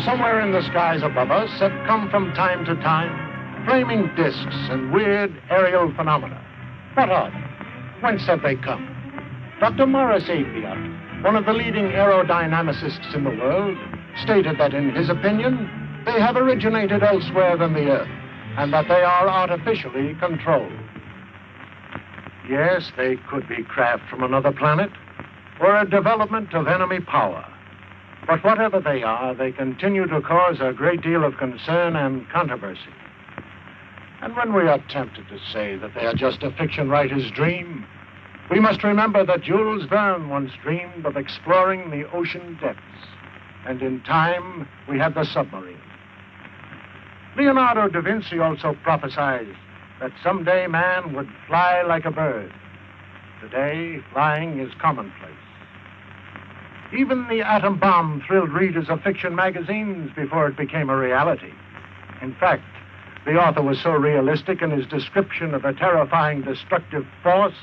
somewhere in the skies above us have come from time to time flaming discs and weird aerial phenomena. What are they? Whence have they come? Dr. Morris Apiot, one of the leading aerodynamicists in the world, stated that in his opinion, they have originated elsewhere than the Earth, and that they are artificially controlled. Yes, they could be craft from another planet, or a development of enemy power. But whatever they are, they continue to cause a great deal of concern and controversy. And when we are tempted to say that they are just a fiction writer's dream, we must remember that Jules Verne once dreamed of exploring the ocean depths. And in time, we had the submarine. Leonardo da Vinci also prophesied that someday man would fly like a bird. Today, flying is commonplace. Even the atom bomb thrilled readers of fiction magazines before it became a reality. In fact, the author was so realistic in his description of a terrifying destructive force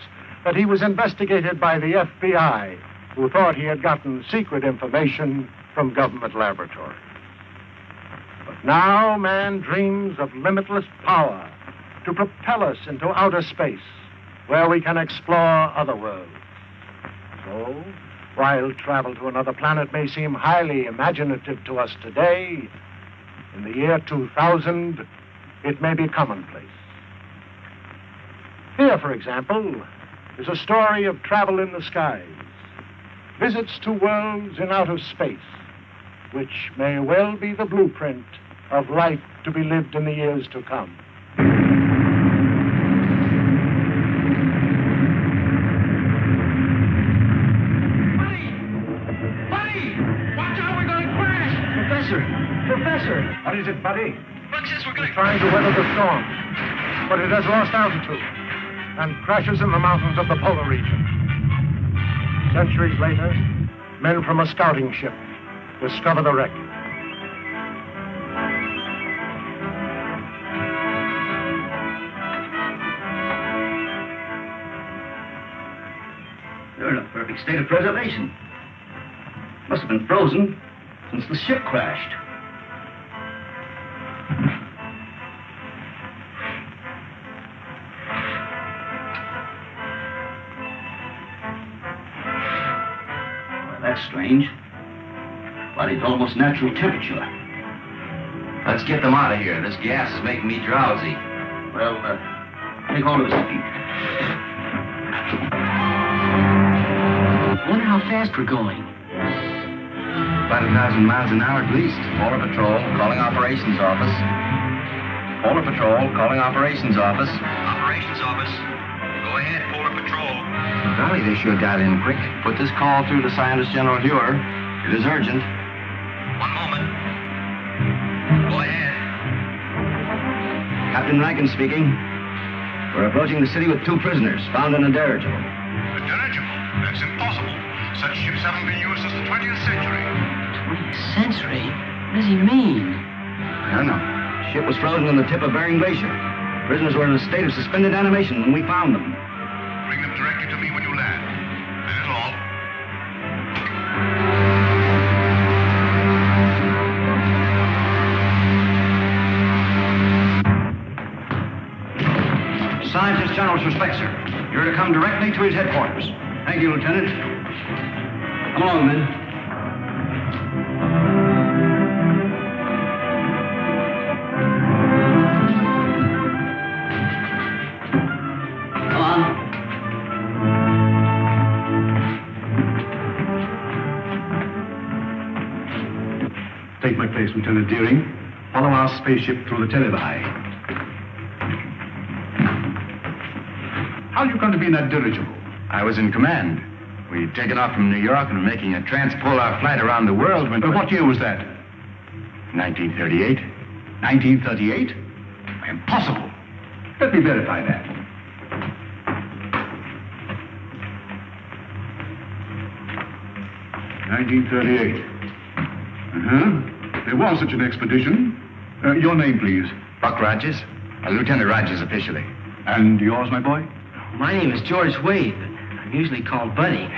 that he was investigated by the FBI, who thought he had gotten secret information from government laboratories. But now man dreams of limitless power to propel us into outer space, where we can explore other worlds. So, while travel to another planet may seem highly imaginative to us today, in the year 2000, it may be commonplace. Here, for example, is a story of travel in the skies, visits to worlds in outer space, which may well be the blueprint of life to be lived in the years to come. Professor! What is it, Buddy? Look, since we're going... It's trying to weather the storm, but it has lost altitude and crashes in the mountains of the polar region. Centuries later, men from a scouting ship discover the wreck. They're in a perfect state of preservation. Must have been frozen since the ship crashed. That's strange. Body's almost natural temperature. Let's get them out of here. This gas is making me drowsy. Well, take hold of his feet. I wonder how fast we're going. About 1,000 miles an hour at least. Polar Patrol, calling Operations Office. Polar Patrol, calling Operations Office. Operations Office. Go ahead, Polar Patrol. Golly, they sure got in quick. Put this call through to Scientist General Huer. It is urgent. One moment. Go ahead. Captain Rankin speaking. We're approaching the city with 2 prisoners found in a dirigible. A dirigible? That's impossible. Such ships haven't been used since the 20th century. 20th century? What does he mean? I don't know. Ship was frozen on the tip of Bering Glacier. Prisoners were in a state of suspended animation when we found them. Bring them directly to me when you land. That is all. Scientist General's respect, sir. You're to come directly to his headquarters. Thank you, Lieutenant. Come along, men. Come on. Take my place, Lieutenant Deering. Follow our spaceship through the televi. How'd you come to be in that dirigible? I was in command. We'd taken off from New York and were making a transpolar flight around the world when... What year was that? 1938. 1938? Impossible. Let me verify that. (1938). There was such an expedition. Your name, please. Buck Rogers. Lieutenant Rogers officially. And yours, my boy? My name is George Wade, but I'm usually called Buddy.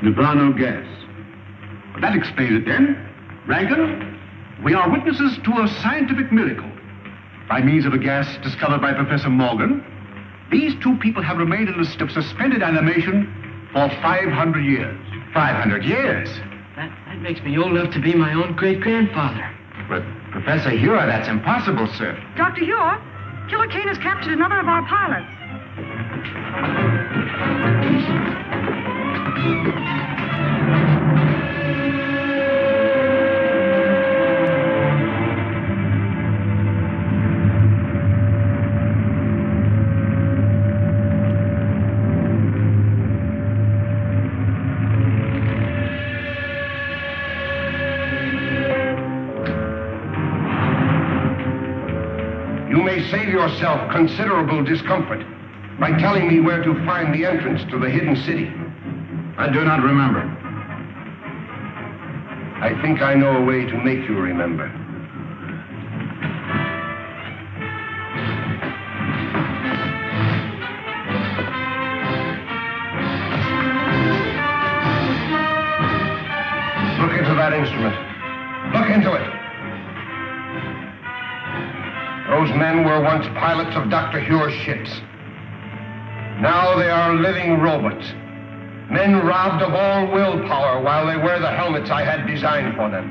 Nebrano gas. That explains it then. Rankin, we are witnesses to a scientific miracle. By means of a gas discovered by Professor Morgan, these two people have remained in a state of suspended animation for 500 years. 500 years? That makes me old enough to be my own great-grandfather. But, Professor Hure, that's impossible, sir. Dr. Hure, Killer Kane has captured another of our pilots. You may save yourself considerable discomfort by telling me where to find the entrance to the hidden city. I do not remember. I think I know a way to make you remember. Look into that instrument. Look into it. Those men were once pilots of Dr. Hure's ships. Now they are living robots. Men robbed of all willpower while they wear the helmets I had designed for them.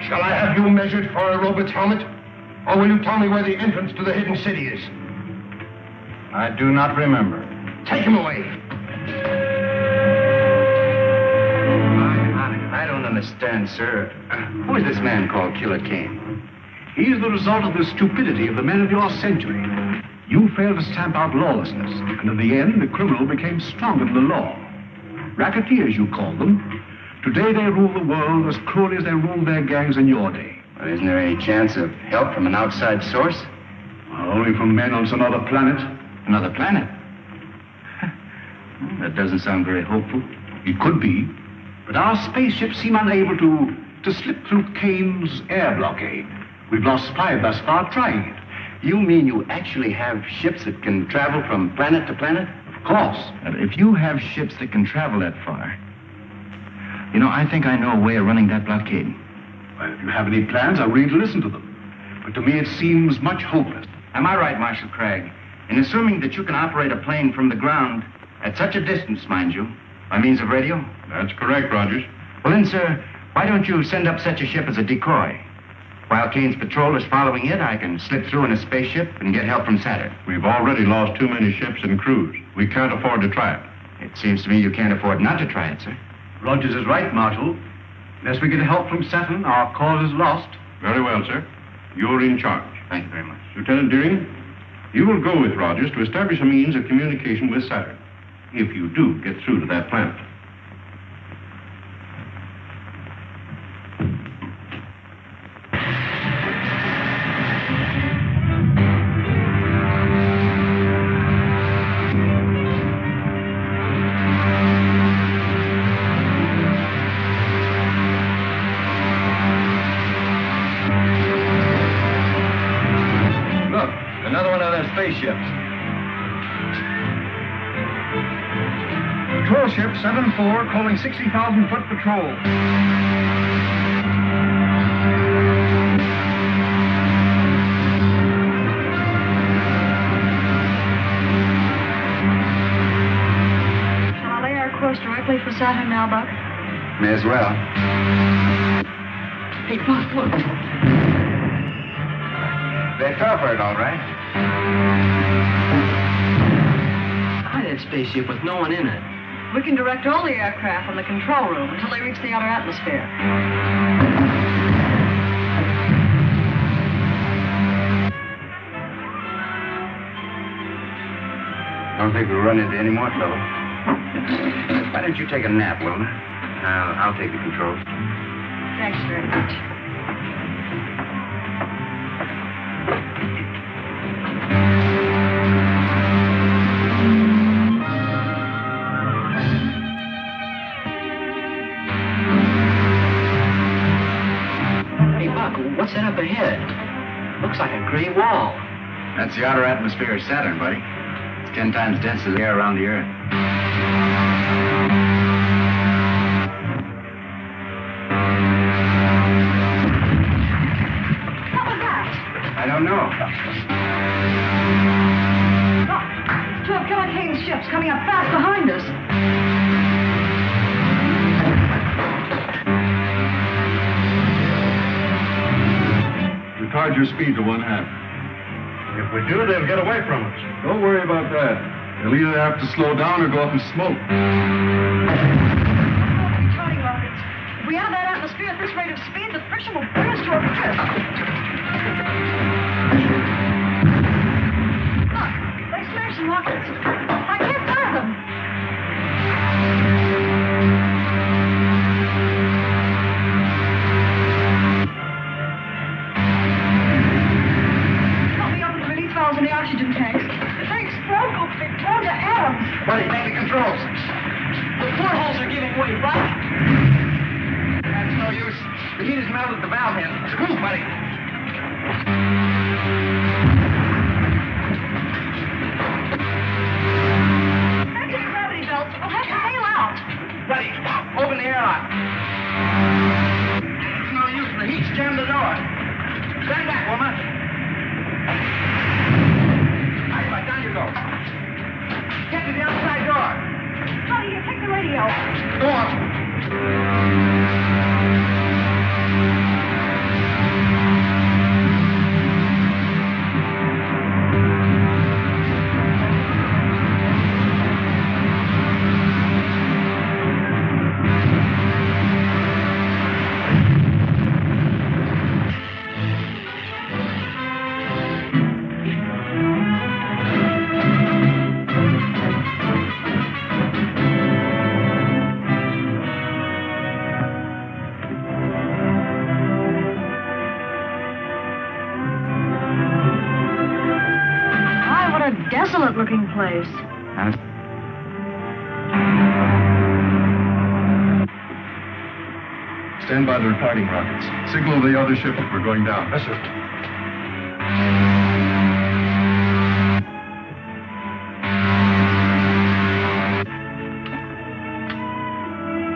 Shall I have you measured for a robot's helmet? Or will you tell me where the entrance to the hidden city is? I do not remember. Take him away. I don't understand, sir. Who is this man called Killer Kane? He is the result of the stupidity of the men of your century. You failed to stamp out lawlessness, and in the end, the criminal became stronger than the law. Racketeers, you call them. Today, they rule the world as cruelly as they ruled their gangs in your day. Well, isn't there any chance of help from an outside source? Only from men on some other planet. Another planet? That doesn't sound very hopeful. It could be, but our spaceships seem unable to slip through Kane's air blockade. We've lost 5 thus far trying it. You mean you actually have ships that can travel from planet to planet? Of course. And if you have ships that can travel that far, you know, I think I know a way of running that blockade. Well, if you have any plans, I'm ready to listen to them. But to me, it seems much hopeless. Am I right, Marshal Craig, in assuming that you can operate a plane from the ground at such a distance, mind you, by means of radio? That's correct, Rogers. Well then, sir, why don't you send up such a ship as a decoy? While Kane's patrol is following it, I can slip through in a spaceship and get help from Saturn. We've already lost too many ships and crews. We can't afford to try it. It seems to me you can't afford not to try it, sir. Rogers is right, Marshal. Unless we get help from Saturn, our cause is lost. Very well, sir. You're in charge. Thank you very much. Lieutenant Deering, you will go with Rogers to establish a means of communication with Saturn, if you do get through to that planet. Spaceships. Patrol ship 7-4 calling 60,000-foot patrol. Shall I lay our course directly for Saturn now, Buck? May as well. Hey, Buck, look. They fell for it, all right. Try that spaceship with no one in it. We can direct all the aircraft from the control room until they reach the outer atmosphere. I don't think we'll run into any more trouble. Why don't you take a nap, Wilma? I'll take the controls. Thanks very much. Hey, Buck, what's that up ahead? Looks like a gray wall. That's the outer atmosphere of Saturn, buddy. It's 10 times denser than the air around the Earth. your speed to 1/2. If we do, they'll get away from us. Don't worry about that. They'll either have to slow down or go up in smoke. Charting rockets. If we enter that atmosphere at this rate of speed, the friction will bring us to a drift. Look, they smashed some rockets. I can't fire them. Help me open the release valves in the oxygen tanks. If they explode, we'll be blown to atoms. Buddy, take the controls. The portholes are giving way, Buck. That's no use. The heat has melted the valve head. Move, buddy. Anti-gravity belts will have to bail out. Buddy, open the airlock. It's no use. The heat's jammed the door. Stand back, woman. All right, down you go. Get to the outside door. Buddy, you take the radio. Go on. Desolate-looking place. Stand by the departing rockets. Signal the other ship that we're going down. Yes, sir.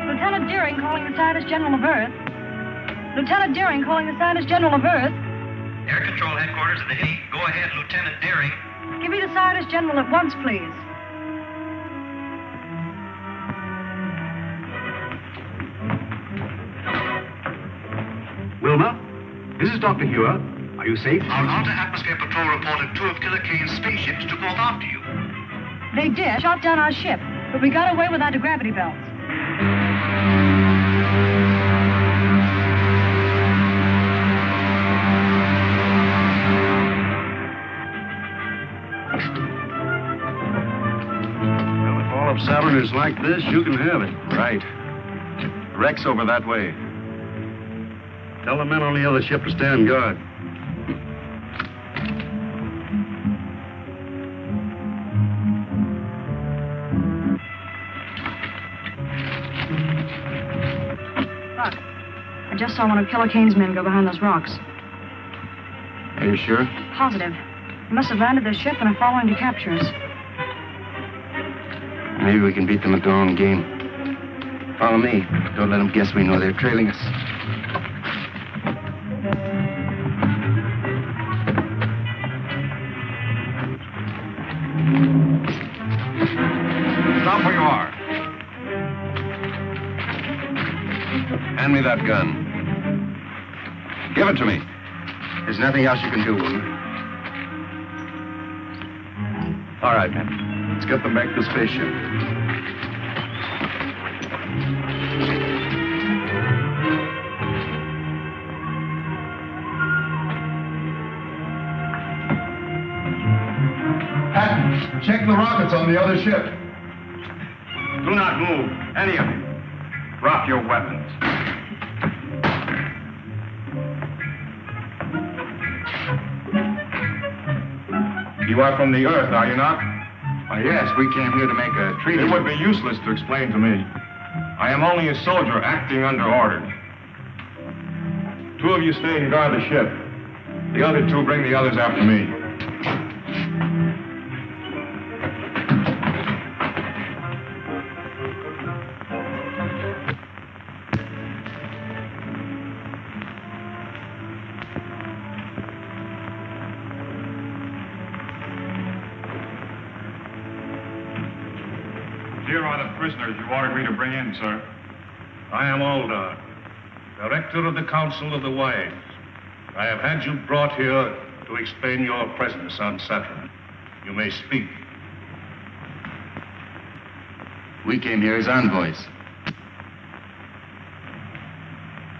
Lieutenant Deering calling the Scientist General of Earth. Lieutenant Deering calling the Scientist General of Earth. Air Control Headquarters of the Navy. Go ahead, Lieutenant Deering. Give me the Scientist General at once, please. Wilma, this is Dr. Hewer. Are you safe? Our Outer-Atmosphere Patrol reported 2 of Killer Kane's spaceships took off after you. They did. Shot down our ship, but we got away with anti-gravity belts. If Saturn is like this, you can have it. Right. Wreck's over that way. Tell the men on the other ship to stand guard. Buck, I just saw one of Killer Kane's men go behind those rocks. Are you sure? Positive. They must have landed their ship and are following to capture us. Maybe we can beat them at their own game. Follow me. Don't let them guess we know they're trailing us. Stop where you are. Hand me that gun. Give it to me. There's nothing else you can do, woman. All right, men. Let's get them back to the spaceship. Patton, check the rockets on the other ship. Do not move, any of you. Drop your weapons. You are from the Earth, are you not? Yes, we came here to make a treaty. It would be useless to explain to me. I am only a soldier acting under orders. 2 of you stay and guard the ship. The other 2 bring the others after me. Here are the prisoners you ordered me to bring in, sir. I am Outlaws, Director of the Council of the Wives. I have had you brought here to explain your presence on Saturn. You may speak. We came here as envoys,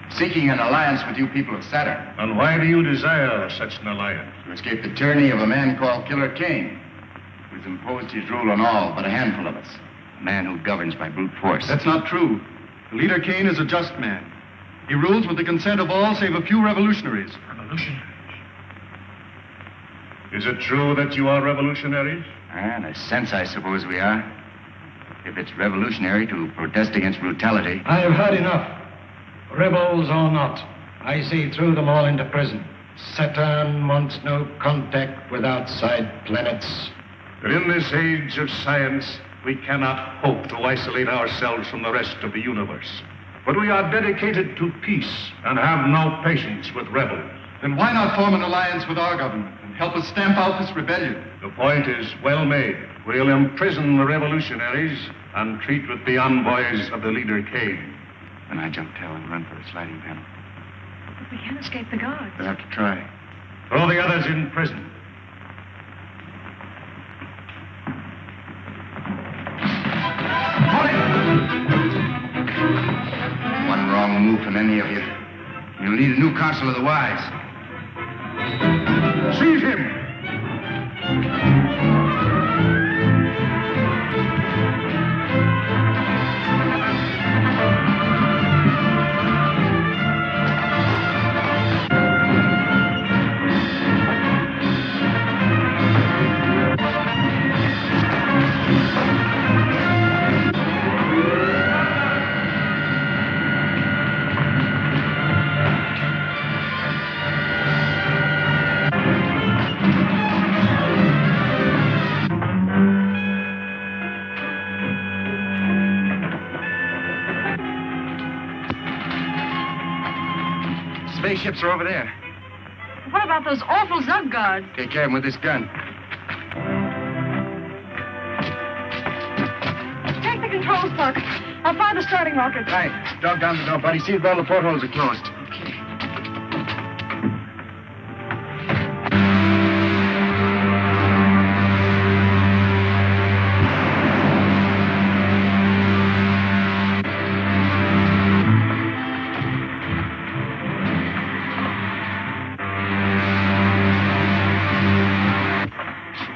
seeking an alliance with you people of Saturn. And why do you desire such an alliance? To escape the tyranny of a man called Killer Kane, who's imposed his rule on all but a handful of us. A man who governs by brute force. That's not true. The leader Kane is a just man. He rules with the consent of all save a few revolutionaries. Revolutionaries? Is it true that you are revolutionaries? In a sense, I suppose we are. If it's revolutionary to protest against brutality. I have had enough. Rebels or not, I see through them all into prison. Saturn wants no contact with outside planets. But in this age of science, we cannot hope to isolate ourselves from the rest of the universe. But we are dedicated to peace and have no patience with rebels. Then why not form an alliance with our government and help us stamp out this rebellion? The point is well made. We'll imprison the revolutionaries and treat with the envoys of the leader Kane. Then I jump tail and run for the sliding panel. But we can't escape the guards. We'll have to try. Throw the others in prison. One wrong move from any of you. You'll need a new council of the wise. Seize him! Spaceships are over there. What about those awful Zug guards? Take care of them with this gun. Take the controls, Buck. I'll fire the starting rockets. Right. Dog down the door, buddy. See if all the portholes are closed. Okay.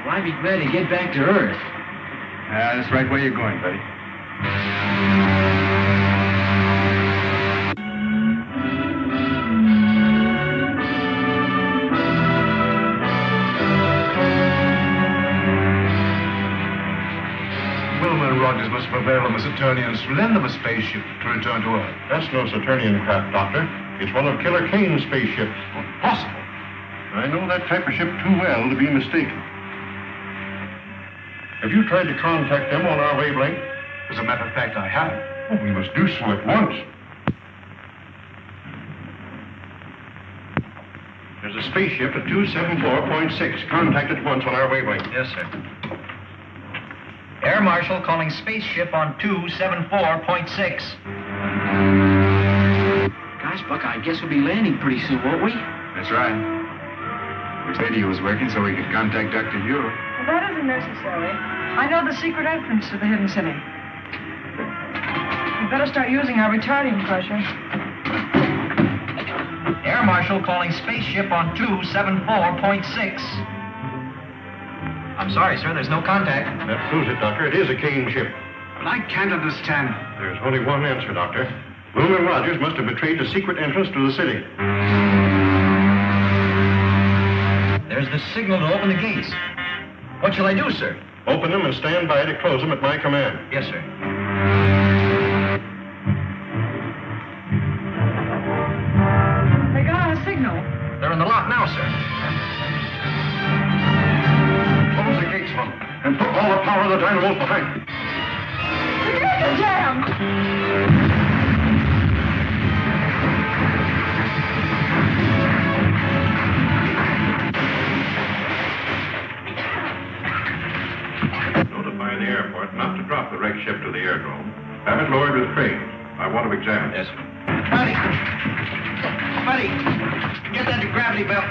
I'd be glad to get back to Earth. That's right where you're going, buddy. Wilmer and Rogers must prevail on the Saturnians to lend them a spaceship to return to Earth. That's no Saturnian craft, Doctor. It's one of Killer Kane's spaceships. Impossible. I know that type of ship too well to be mistaken. Have you tried to contact them on our wavelength? As a matter of fact, I haven't. Oh, we must do so at once. There's a spaceship at 274.6. Contact at once on our wavelength. Yes, sir. Air Marshal calling spaceship on 274.6. Gosh, Buck, I guess we'll be landing pretty soon, won't we? That's right. Wish radio was working so we could contact Dr. Hugh. Well, that isn't necessary. I know the secret entrance to the hidden city. We'd better start using our retarding pressure. Air Marshal calling spaceship on 274.6. I'm sorry, sir, there's no contact. That proves it, Doctor. It is a Kane ship. But I can't understand. There's only one answer, Doctor. Wilmer and Rogers must have betrayed the secret entrance to the city. There's the signal to open the gates. What shall I do, sir? Open them and stand by to close them at my command. Yes, sir. They got our signal. They're in the lock now, sir. Close the gates on them and put all the power of the dynamos behind. The gates are jammed! Notify the airport not to drop the wrecked ship to the airdrome. Have it lowered with cranes. I want to examine it. Yes, sir. Buddy! Buddy! Get that to grab gravity belt.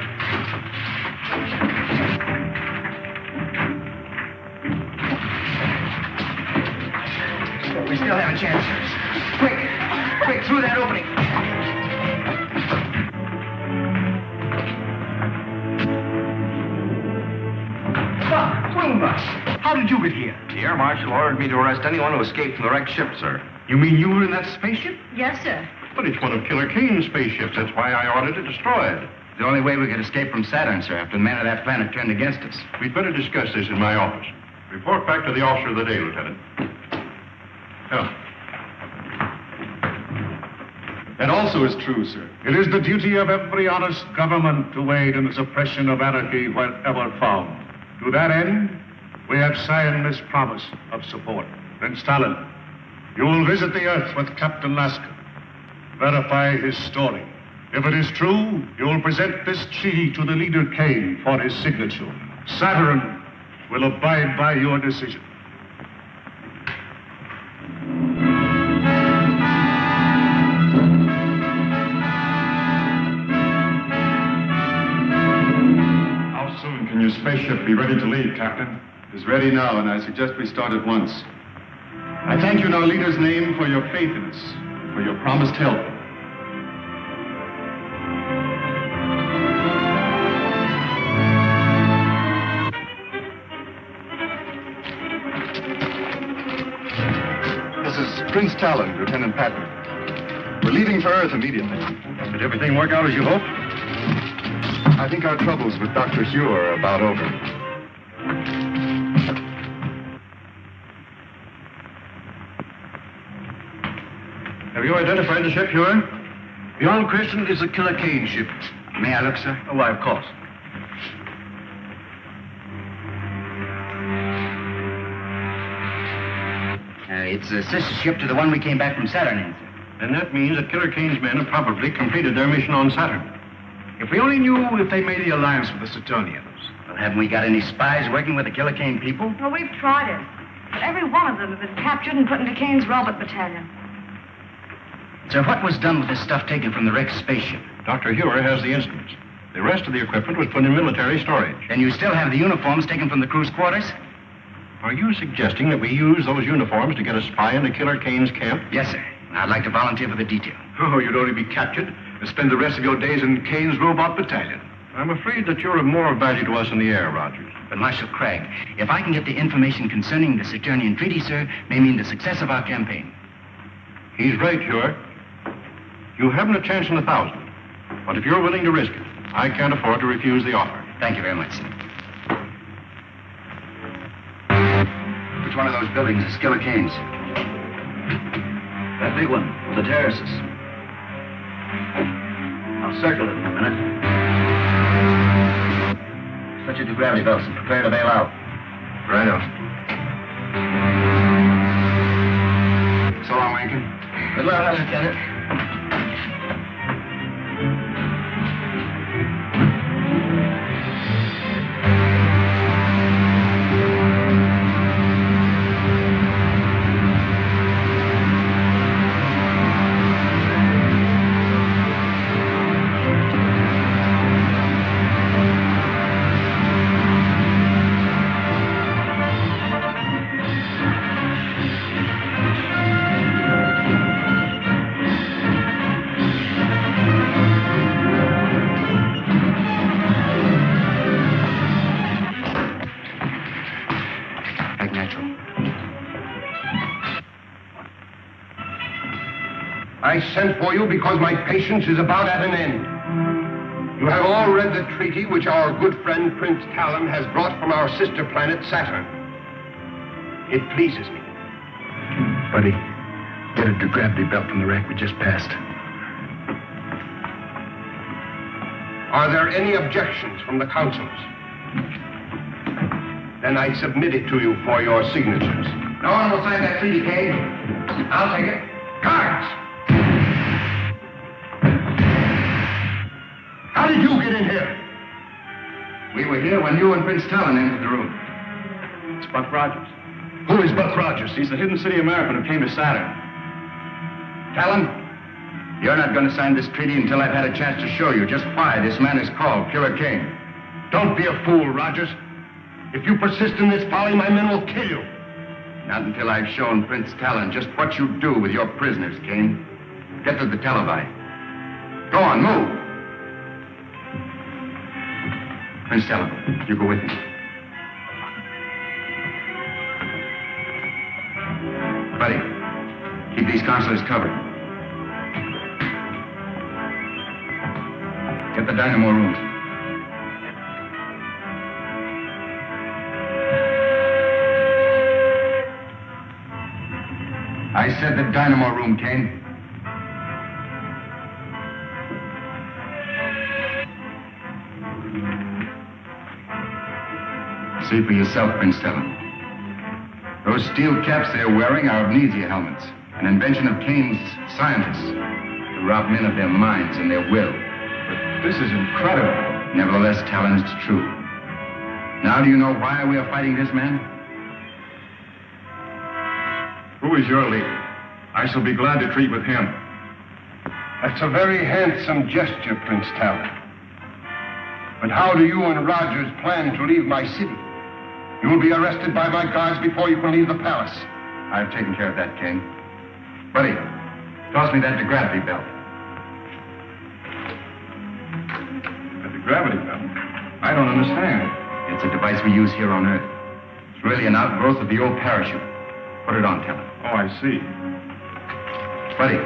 We still have a chance, sirs. Quick, through that opening. Buck. How did you get here? The Air Marshal ordered me to arrest anyone who escaped from the wrecked ship, sir. You mean you were in that spaceship? Yes, sir. But it's one of Killer Kane's spaceships. That's why I ordered it destroyed. The only way we could escape from Saturn, sir, after the men of that planet turned against us. We'd better discuss this in my office. Report back to the officer of the day, Lieutenant. Come. That also is true, sir. It is the duty of every honest government to aid in the suppression of anarchy wherever found. To that end, we have signed this promise of support. Prince Talon, you will visit the Earth with Captain Lasker. Verify his story. If it is true, you will present this treaty to the leader Kane for his signature. Saturn will abide by your decision. How soon can your spaceship be ready to leave, Captain? It is ready now, and I suggest we start at once. I thank you in our leader's name for your faith in us, for your promised help. This is Prince Talon, Lieutenant Patton. We're leaving for Earth immediately. Did everything work out as you hoped? I think our troubles with Dr. Hugh are about over. Have you identified the ship, Huron? Beyond question, it's a Killer Kane ship. May I look, sir? Oh, why, of course. It's a sister ship to the one we came back from Saturn in, sir. Then that means that Killer Kane's men have probably completed their mission on Saturn. If we only knew if they made the alliance with the Saturnians. Well, haven't we got any spies working with the Killer Kane people? Well, we've tried it. But every one of them have been captured and put into Kane's robot battalion. Sir, what was done with the stuff taken from the wrecked spaceship? Dr. Huer has the instruments. The rest of the equipment was put in military storage. And you still have the uniforms taken from the crew's quarters? Are you suggesting that we use those uniforms to get a spy into Killer Kane's camp? Yes, sir. I'd like to volunteer for the detail. Oh, you'd only be captured and spend the rest of your days in Kane's robot battalion. I'm afraid that you're of more value to us in the air, Rogers. But Marshal Craig, if I can get the information concerning the Saturnian treaty, sir, may mean the success of our campaign. He's right, Huer. You haven't a chance in 1,000. But if you're willing to risk it, I can't afford to refuse the offer. Thank you very much, sir. Which one of those buildings is Killer Kane's? That big one, with the terraces. I'll circle it in a minute. Switch it to gravity belts and prepare to bail out. Righto. So long, Rankin. Good luck, Lieutenant. I sent for you because my patience is about at an end. You have all read the treaty which our good friend Prince Talon has brought from our sister planet Saturn. It pleases me. Buddy, get a gravity belt from the wreck we just passed. Are there any objections from the councils? Then I submit it to you for your signatures. No one will sign that treaty, Kane. I'll take it. Guards! How did you get in here? We were here when you and Prince Talon entered the room. It's Buck Rogers. Who is Buck Rogers? He's the hidden city American who came to Saturn. Talon, You're not going to sign this treaty until I've had a chance to show you just why this man is called Killer Kane. Don't be a fool, Rogers. If you persist in this folly, my men will kill you. Not until I've shown Prince Talon just what you do with your prisoners, Kane. Get to the televi. Go on, move. Prince Talon, you go with me. Buddy, keep these consulars covered. Get the dynamo room. I said the dynamo room, Kane. See for yourself, Prince Talon. Those steel caps they're wearing are amnesia helmets, an invention of Kane's scientists to rob men of their minds and their will. But this is incredible. Nevertheless, Talon, it's true. Now do you know why we are fighting this man? Who is your leader? I shall be glad to treat with him. That's a very handsome gesture, Prince Talon. But how do you and Rogers plan to leave my city? You will be arrested by my guards before you can leave the palace. I've taken care of that, King. Buddy, toss me that gravity belt. The gravity belt? I don't understand. It's a device we use here on Earth. It's really an outgrowth of the old parachute. Put it on, Talon. Oh, I see. Buddy.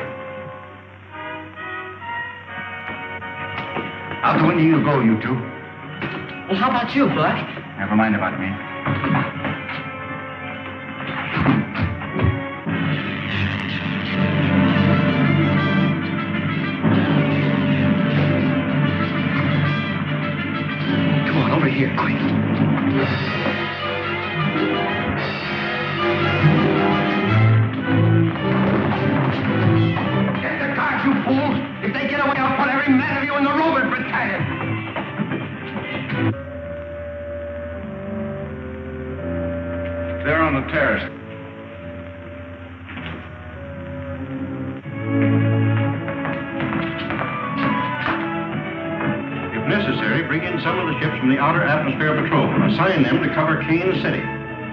Out the window you go, you two. Well, how about you, Buck? Never mind about me. Come on, over here, quick. You fools! If they get away, I'll put every man of you in the robot battalion! They're on the terrace. If necessary, bring in some of the ships from the Outer Atmosphere Patrol. Assign them to cover Kane City.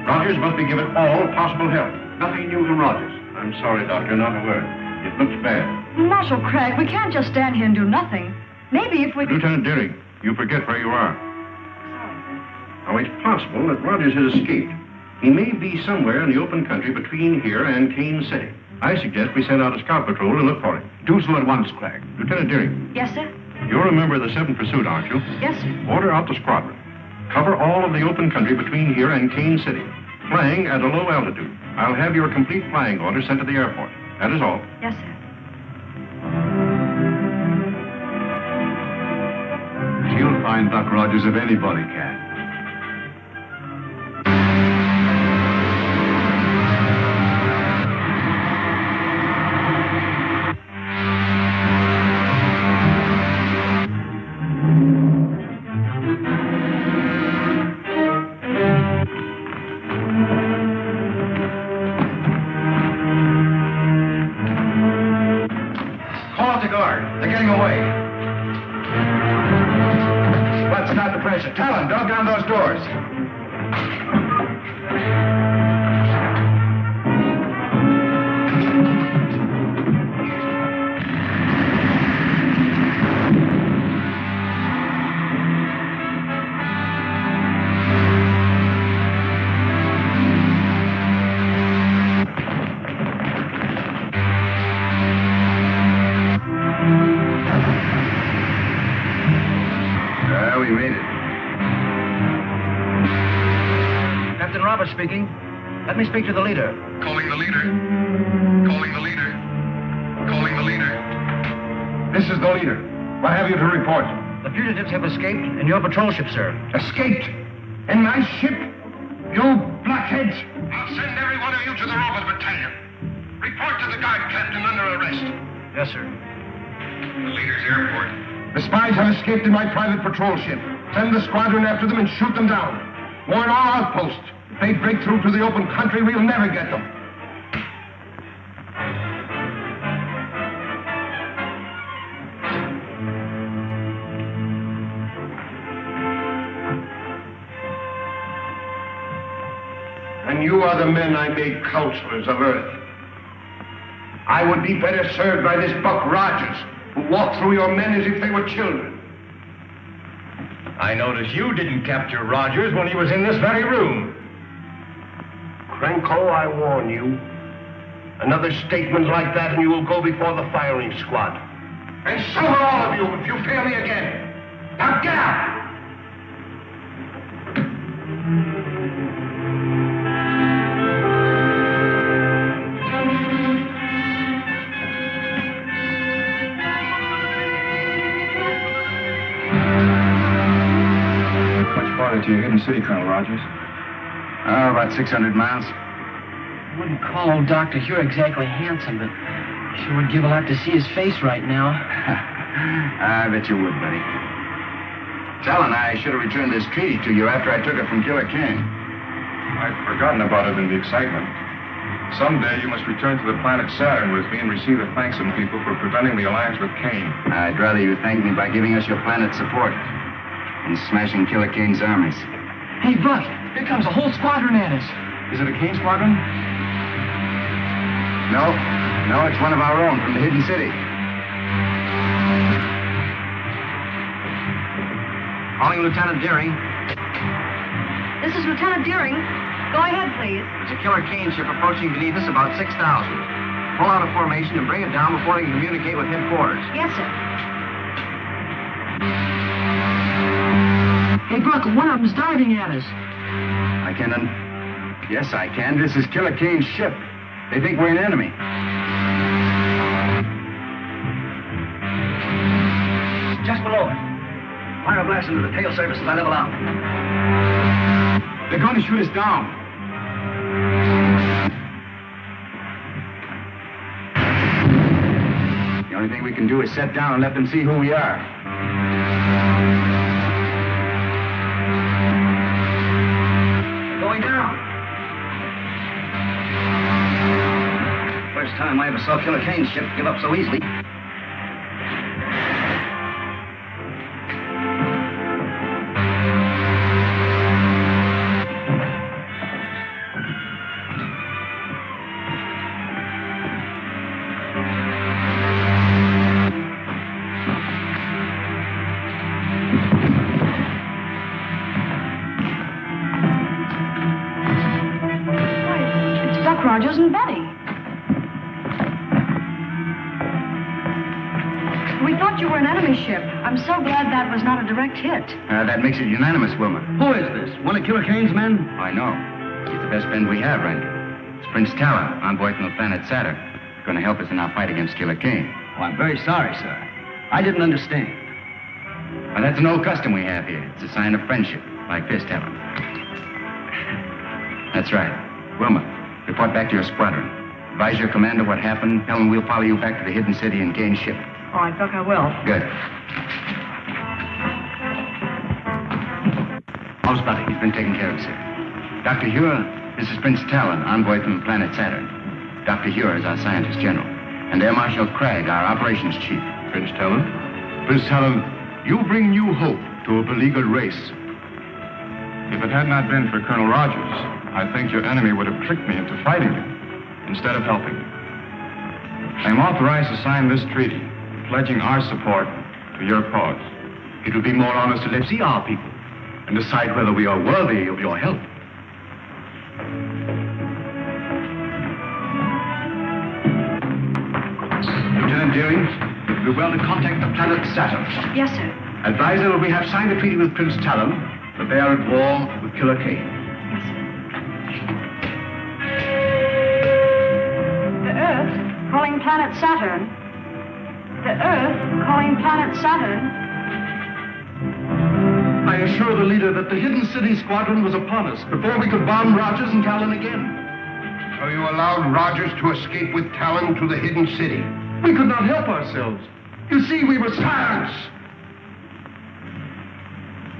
Rogers must be given all possible help. Nothing new from Rogers. I'm sorry, Doctor, not a word. It looks bad. Marshal Craig, we can't just stand here and do nothing. Maybe if we... Lieutenant Deering, you forget where you are. Now, it's possible that Rogers has escaped. He may be somewhere in the open country between here and Kane City. I suggest we send out a scout patrol to look for him. Do so at once, Craig. Lieutenant Deering. Yes, sir? You're a member of the 7th Pursuit, aren't you? Yes, sir. Order out the squadron. Cover all of the open country between here and Kane City. Flying at a low altitude. I'll have your complete flying order sent to the airport. That is all. Yes, sir. She'll find Doc Rogers if anybody can. Call out the guard. They're getting away. Let's start the pressure. Talon, dog down those doors. We made it. Captain Roberts speaking. Let me speak to the leader. Calling the leader. Calling the leader. Calling the leader. This is the leader. What have you to report? The fugitives have escaped in your patrol ship, sir. Escaped? In my ship? You blockheads! I'll send every one of you to the robot battalion. Report to the guard captain under arrest. Yes, sir. The leader's airport. The spies have escaped in my private patrol ship. Send the squadron after them and shoot them down. Warn all outposts. If they break through to the open country, we'll never get them. and you are the men I made counselors of Earth. I would be better served by this Buck Rogers, who walked through your men as if they were children. I notice you didn't capture Rogers when he was in this very room. Krenko, I warn you. Another statement like that and you will go before the firing squad. And so will all of you if you fail me again. Now get out! To your hidden city, Colonel Rogers? Oh, about 600 miles. I wouldn't call old Dr. Hure exactly handsome, but sure would give a lot to see his face right now. I bet you would, buddy. Talon, I should have returned this treaty to you after I took it from Killer King. I'd forgotten about it in the excitement. Someday you must return to the planet Saturn with me and receive the thanks of people for preventing the alliance with Kane. I'd rather you thank me by giving us your planet's support and smashing Killer Kane's armies. Hey, Buck, here comes a whole squadron at us. Is it a Kane squadron? No, it's one of our own from the hidden city. Calling Lieutenant Deering. This is Lieutenant Deering. Go ahead, please. There's a Killer Kane ship approaching beneath us about 6,000. Pull out a formation and bring it down before they can communicate with headquarters. Yes, sir. Hey, Buck, one of them's diving at us. Yes, I can. This is Killer Kane's ship. They think we're an enemy. Just below it. Fire a blast into the tail surface as I level out. They're going to shoot us down. The only thing we can do is set down and let them see who we are. Going down. First time I ever saw Killer Kane's ship give up so easily. Rogers and Betty. We thought you were an enemy ship. I'm so glad that was not a direct hit. That makes it unanimous, Wilma. Who is this? One of Killer Kane's men? I know. He's the best friend we have, Randy. It's Prince Talon, envoy from the planet Saturn. He's going to help us in our fight against Killer Kane. Oh, I'm very sorry, sir. I didn't understand. Well, that's an old custom we have here. It's a sign of friendship, like this, Talon. That's right. Wilma, report back to your squadron. Advise your commander what happened. Tell him we'll follow you back to the hidden city and Kane's ship. All right, Buck, I will. Good. How's Buddy? He's been taken care of, sir. Dr. Hure, this is Prince Talon, envoy from the planet Saturn. Dr. Hure is our scientist general. And Air Marshal Craig, our operations chief. Prince Talon? Prince Talon, you bring new hope to a beleaguered race. If it had not been for Colonel Rogers, I think your enemy would have tricked me into fighting you instead of helping. I am authorized to sign this treaty, pledging our support to your cause. It would be more honest to let see our people and decide whether we are worthy of your help. Lieutenant Deering, it would be well to contact the planet Saturn. Yes, sir. Advise them that we have signed a treaty with Prince Talon, that they are at war with Killer Kane. Yes, sir. The Earth calling planet Saturn. The Earth calling planet Saturn. I assure the leader that the hidden city squadron was upon us before we could bomb Rogers and Talon again. So you allowed Rogers to escape with Talon to the hidden city? We could not help ourselves. You see, we were silence.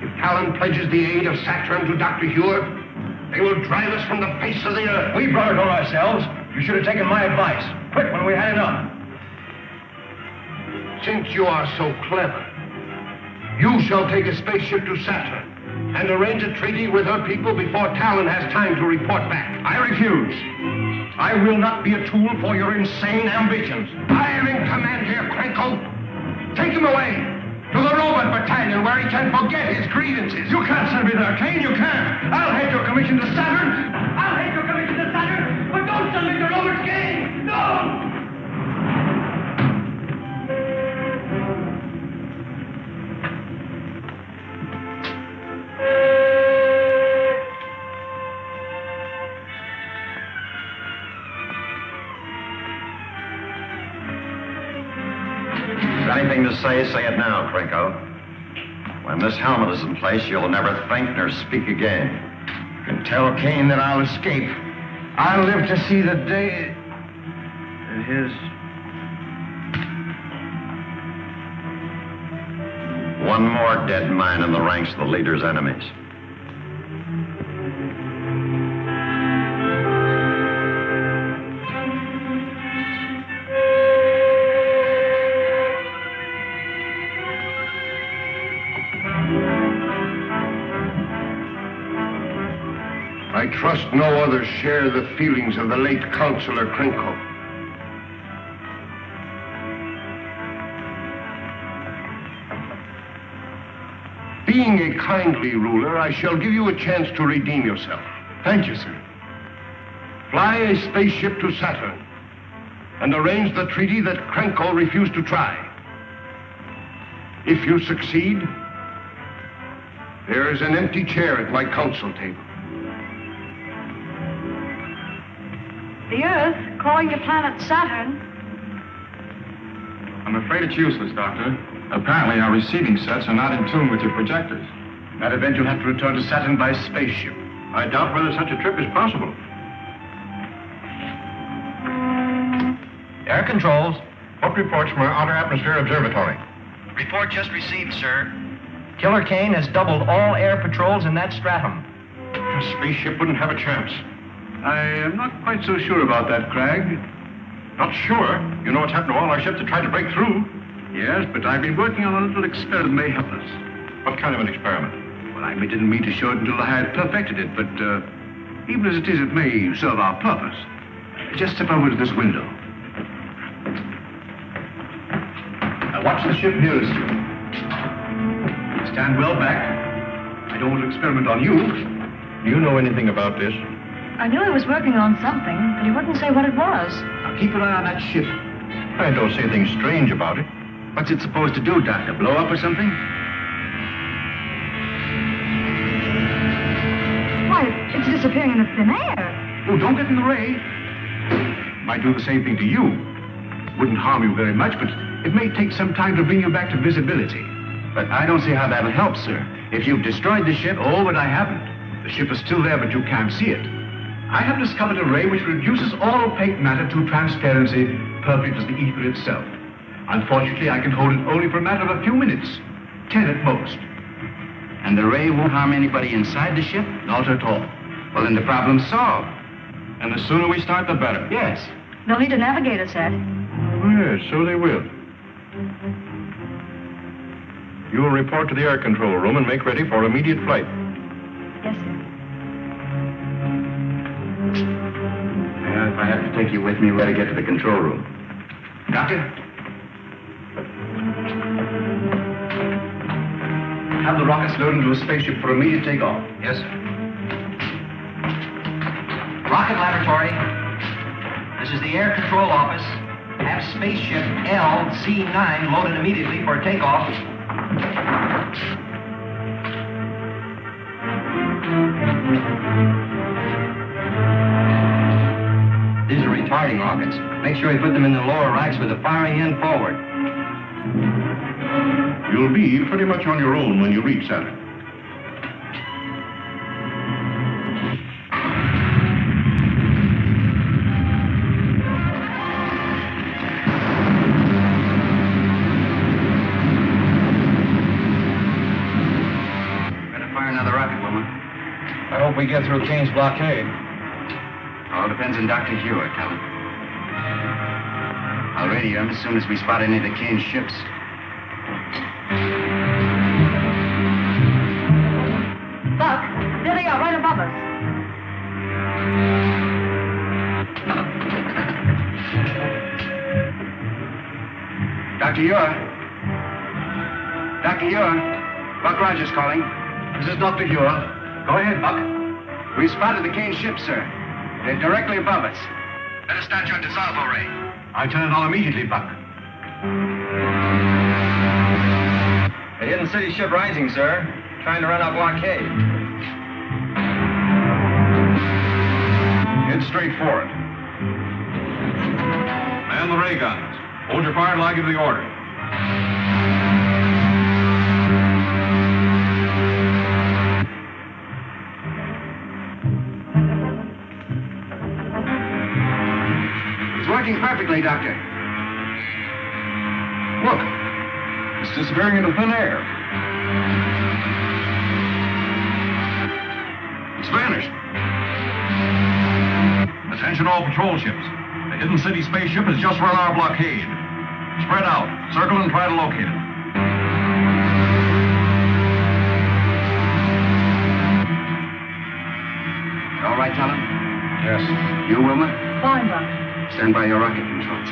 If Talon pledges the aid of Saturn to Dr. Hure, they will drive us from the face of the earth. We brought it on ourselves. You should have taken my advice. Quit when we had enough. Since you are so clever, you shall take a spaceship to Saturn and arrange a treaty with her people before Talon has time to report back. I refuse. I will not be a tool for your insane ambitions. I am in command here, Krenko. Take him away to the robot battalion where he can forget his grievances. You can't send me there, Kane. You can't. I'll head your commission to Saturn. I'll head your commission to Saturn, but don't send me to Robert Kane. No! Anything to say it now, Krenko. When this helmet is in place, you'll never think nor speak again. You can tell Kane that I'll escape. I'll live to see the day that his... One more dead man in the ranks of the leader's enemies. I trust no others share the feelings of the late Counselor Krenko. Being a kindly ruler, I shall give you a chance to redeem yourself. Thank you, sir. Fly a spaceship to Saturn and arrange the treaty that Krenko refused to try. If you succeed, there is an empty chair at my council table. The Earth, calling the planet Saturn. I'm afraid it's useless, Doctor. Apparently, our receiving sets are not in tune with your projectors. In that event, you'll have to return to Saturn by spaceship. I doubt whether such a trip is possible. Air controls. What reports from our outer atmosphere observatory? Report just received, sir. Killer Kane has doubled all air patrols in that stratum. A spaceship wouldn't have a chance. I am not quite so sure about that, Cragg. Not sure? You know what's happened to all our ships that tried to break through? Yes, but I've been working on a little experiment that may help us. What kind of an experiment? Well, I didn't mean to show it until I had perfected it, but even as it is, it may serve our purpose. Just step over to this window. Now watch the ship nearest you. Stand well back. I don't want to experiment on you. Do you know anything about this? I knew he was working on something, but he wouldn't say what it was. Now keep an eye on that ship. I don't see anything strange about it. What's it supposed to do, Doctor? Blow up or something? Why, it's disappearing in the thin air. Oh, don't get in the ray. Might do the same thing to you. Wouldn't harm you very much, but it may take some time to bring you back to visibility. But I don't see how that'll help, sir. If you've destroyed the ship... Oh, but I haven't. The ship is still there, but you can't see it. I have discovered a ray which reduces all opaque matter to transparency, perfect as the ether itself. Unfortunately, I can hold it only for a matter of a few minutes. 10 at most. And the ray won't harm anybody inside the ship? Not at all. Well, then the problem's solved. And the sooner we start, the better. Yes. They'll need a navigator set. Oh, yes, so they will. You will report to the air control room and make ready for immediate flight. Yes, sir. Well, if I have to take you with me, we ought to get to the control room. Doctor? Have the rockets loaded into a spaceship for immediate takeoff. Yes, sir. Rocket laboratory. This is the air control office. Have spaceship LZ9 loaded immediately for takeoff. These are retarding rockets. Make sure you put them in the lower racks with the firing end forward. You'll be pretty much on your own when you reach Saturn. Better fire another rocket, woman. I hope we get through Kane's blockade. All depends on Dr. Hewitt, Helen. I'll radio him as soon as we spot any of the Kane ships. Dr. Ure. Dr. Ure. Buck Rogers calling. This is Dr. Ure. Go ahead, Buck. We spotted the Kane ship, sir. They're directly above us. Better start your dissolvo ray. I'll turn it on immediately, Buck. The hidden city ship rising, sir. Trying to run our blockade. Head straight for it. Man the ray guns. Hold your fire until I give the order. It's working perfectly, Doctor. Look. It's disappearing into thin air. It's vanished. Attention all patrol ships. The hidden city spaceship has just run our blockade. Spread out, circle, and try to locate it. All right, Talon? Yes. You, Wilma? Fine, Doc. Stand by your rocket controls.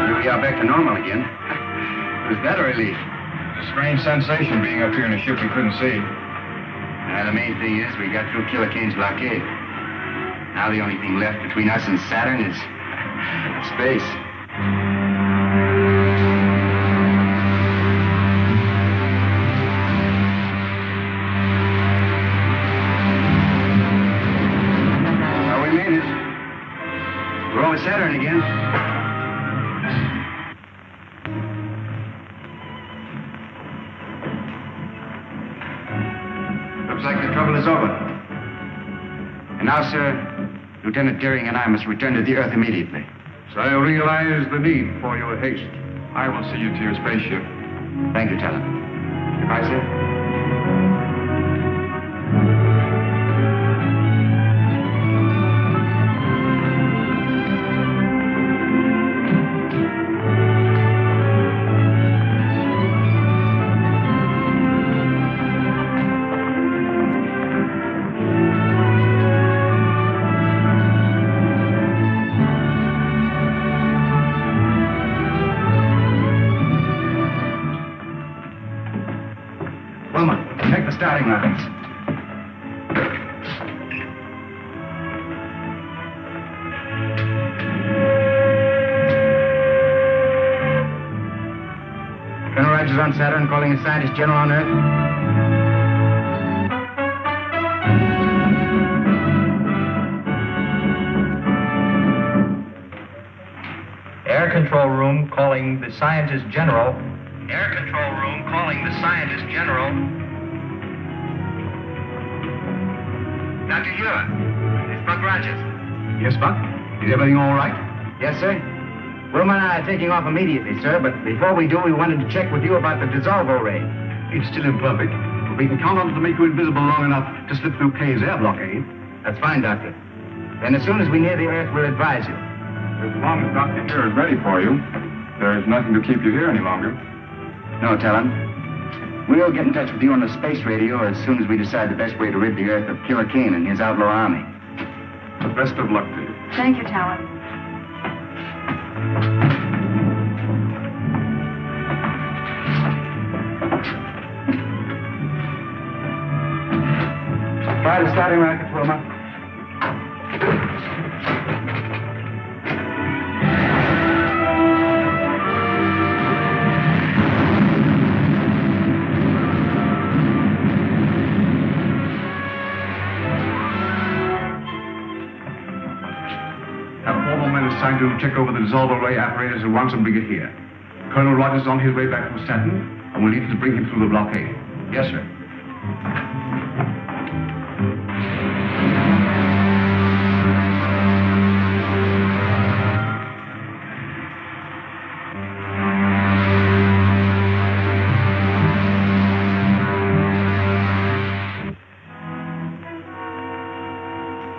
Here we are back to normal again. Was that a relief? It's a strange sensation being up here in a ship we couldn't see. The main thing is we got through Killer Kane's blockade. Now the only thing left between us and Saturn is space. Well, we made it. We're over Saturn again. Looks like the trouble is over. And now, sir, Lieutenant Deering and I must return to the Earth immediately. So I realize the need for your haste. I will see you to your spaceship. Thank you, Talon. Goodbye, sir. Wilma, check the starting lines. Colonel Rogers on Saturn, calling a scientist general on Earth. Air Control Room calling the Scientist General. Air Control Room calling the Scientist General. Dr. Ure, it's Buck Rogers. Yes, Buck? Is everything all right? Yes, sir. Wilma and I are taking off immediately, sir, but before we do, we wanted to check with you about the dissolvo ray. It's still imperfect, but we can count on it to make you invisible long enough to slip through Kay's air blockade. That's fine, Doctor. Then as soon as we near the Earth, we'll advise you. As long as Dr. Ure is ready for you, there is nothing to keep you here any longer. No, Talon. We'll get in touch with you on the space radio as soon as we decide the best way to rid the Earth of Killer Kane and his outlaw army. The best of luck to you. Thank you, Talon. Try the starting rockets, Wilma. Assigned to check over the dissolver ray apparatus at once and bring it here. Colonel Rogers is on his way back from Saturn, and we'll need to bring him through the blockade. Yes, sir.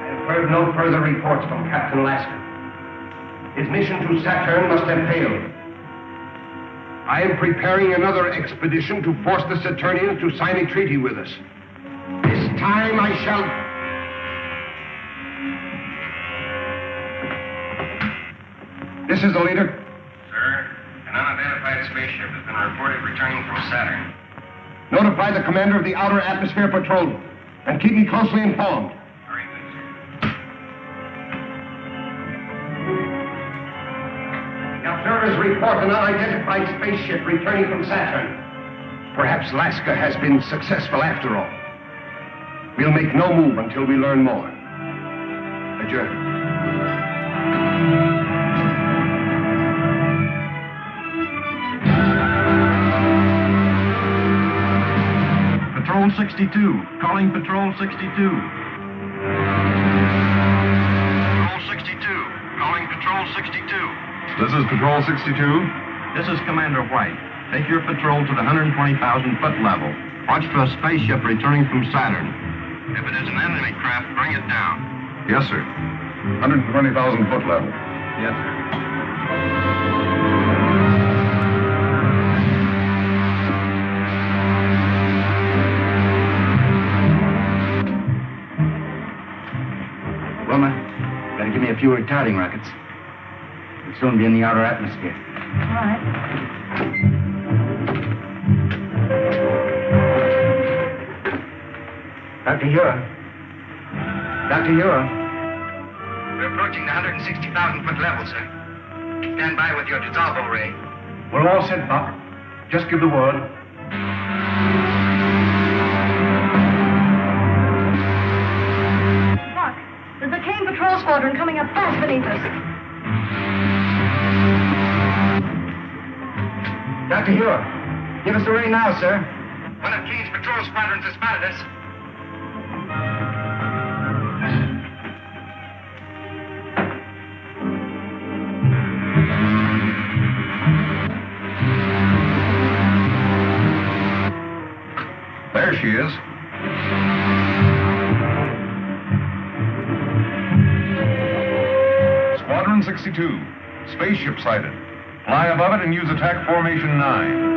I have heard no further reports from Captain Lasker. His mission to Saturn must have failed. I am preparing another expedition to force the Saturnians to sign a treaty with us. This time I shall... This is the leader? Sir, an unidentified spaceship has been reported returning from Saturn. Notify the commander of the Outer Atmosphere Patrol and keep me closely informed. Very good, sir. The observers report an unidentified spaceship returning from Saturn. Perhaps Laska has been successful after all. We'll make no move until we learn more. Adjourn. Patrol 62. Calling Patrol 62. Patrol 62. Calling Patrol 62. This is Patrol 62. This is Commander White. Take your patrol to the 120,000-foot level. Watch for a spaceship returning from Saturn. If it is an enemy craft, bring it down. Yes, sir. 120,000 foot level. Yes, sir. Wilma, gotta give me a few retarding rockets. We'll soon be in the outer atmosphere. All right. Dr. Hura. Dr. Hura. We're approaching the 160,000-foot level, sir. Stand by with your dissolvo ray. We're all set, Buck. Just give the word. Buck, there's a Kane patrol squadron coming up fast beneath us. Dr. Hura, give us the ray now, sir. One of Kane's patrol squadrons has spotted us. There she is. Squadron 62. Spaceship sighted. Fly above it and use attack formation 9.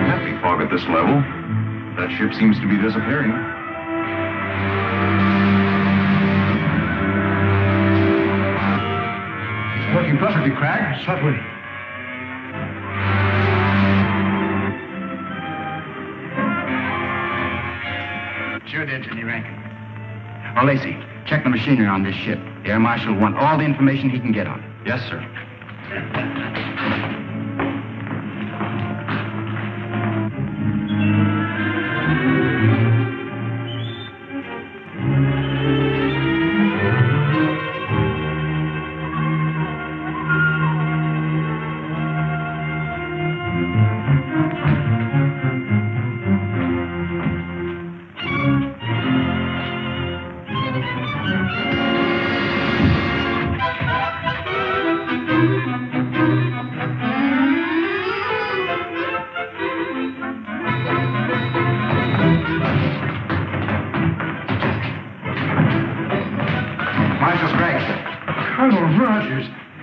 Happy fog at this level. That ship seems to be disappearing. It's working perfectly, Crag. Certainly. Sure did, Jimmy Rankin. Oh, Lacey, check the machinery on this ship. The Air Marshal will want all the information he can get on it. Yes, sir.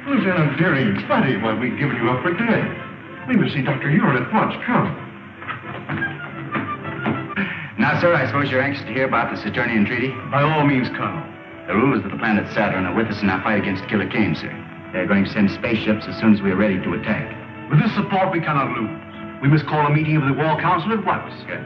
Lieutenant Deering, buddy, why we've given you up for dead. We must see Dr. Hura at once. Come. Now, sir, I suppose you're anxious to hear about the Saturnian Treaty? By all means, Colonel. The rulers of the planet Saturn are with us in our fight against Killer Kane, sir. They're going to send spaceships as soon as we are ready to attack. With this support, we cannot lose. We must call a meeting of the War Council at once. Good.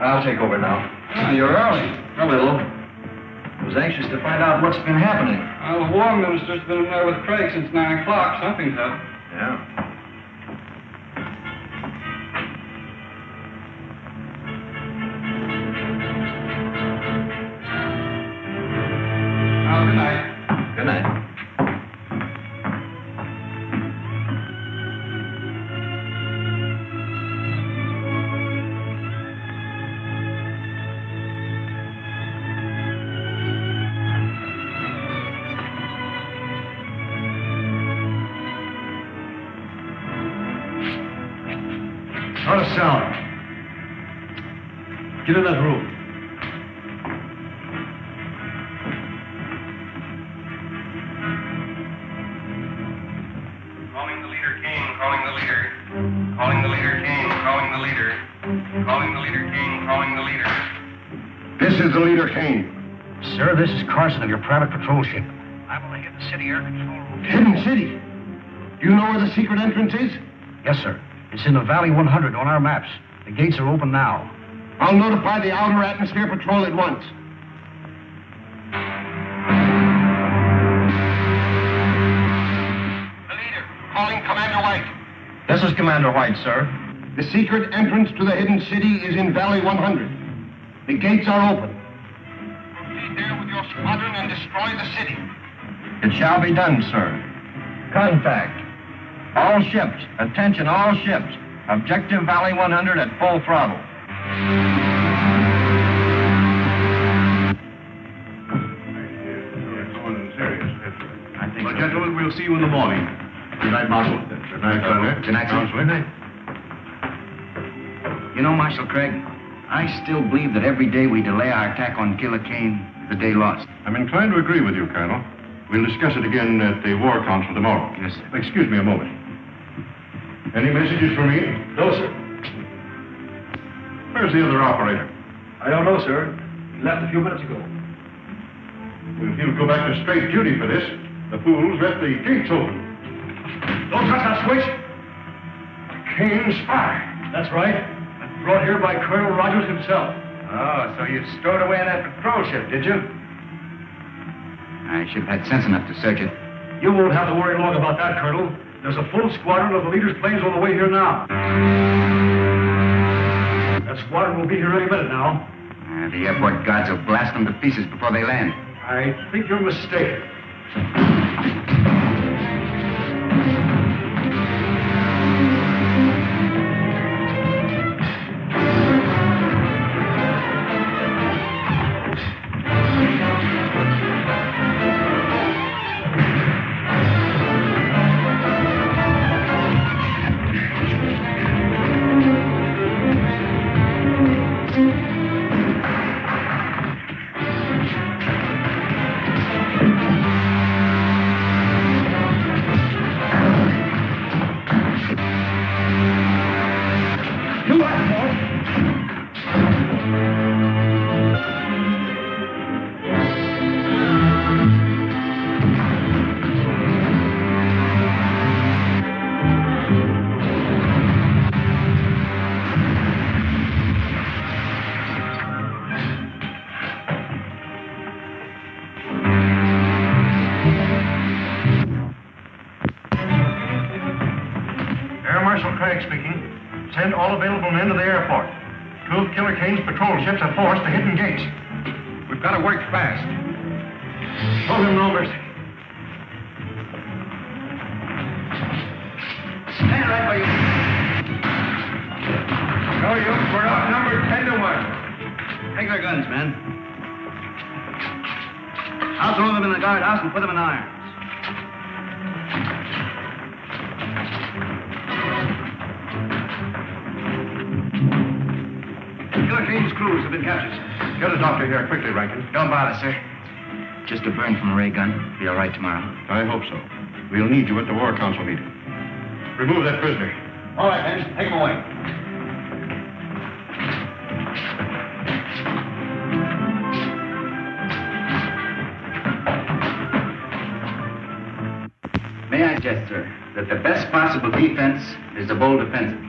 I'll take over now. Oh, you're early. A little. I was anxious to find out what's been happening. Well, the War Minister's been in there with Craig since 9 o'clock. Something's up. Yeah. Well, good night. Good night. Not a sound. Get in that room. Calling the leader, Kane. Calling the leader. This is the leader, Kane. Sir, this is Carson of your private patrol ship. I'm on the Hidden City air control room. Hidden City? Do you know where the secret entrance is? Yes, sir. It's in the Valley 100 on our maps. The gates are open now. I'll notify the Outer Atmosphere Patrol at once. The leader, calling Commander White. This is Commander White, sir. The secret entrance to the Hidden City is in Valley 100. The gates are open. Proceed there with your squadron and destroy the city. It shall be done, sir. Contact. All ships. Attention, all ships. Objective Valley 100 at full throttle. Well, gentlemen, we'll see you in the morning. Good night, Marshal. Good night, Colonel. Good night, Counsel. Good night. You know, Marshal Craig, I still believe that every day we delay our attack on Killer Kane is a day lost. I'm inclined to agree with you, Colonel. We'll discuss it again at the War Council tomorrow. Yes, sir. Excuse me a moment. Any messages for me? No, sir. Where's the other operator? I don't know, sir. He left a few minutes ago. Well, if he'll go back to straight duty for this, the fools left the gates open. Don't touch that switch. Kane spy. That's right. And brought here by Colonel Rogers himself. Oh, so you stowed away in that patrol ship, did you? I should have had sense enough to search it. You won't have to worry long about that, Colonel. There's a full squadron of the leader's planes on the way here now. That squadron will be here any minute now. The airport guards will blast them to pieces before they land. I think you're mistaken. Send all available men to the airport. 2 of Killer Kane's patrol ships have forced the hidden gates. We've got to work fast. Show him no mercy. Stand right where you are. No use. We're outnumbered 10 to 1. Take their guns, men. I'll throw them in the guardhouse and put them in irons. Killer Kane's crews have been captured, sir. Get a doctor here quickly, Rankin. Don't bother, sir. Just a burn from a ray gun. Be all right tomorrow. I hope so. We'll need you at the War Council meeting. Remove that prisoner. All right, men. Take him away. May I suggest, sir, that the best possible defense is a bold offensive.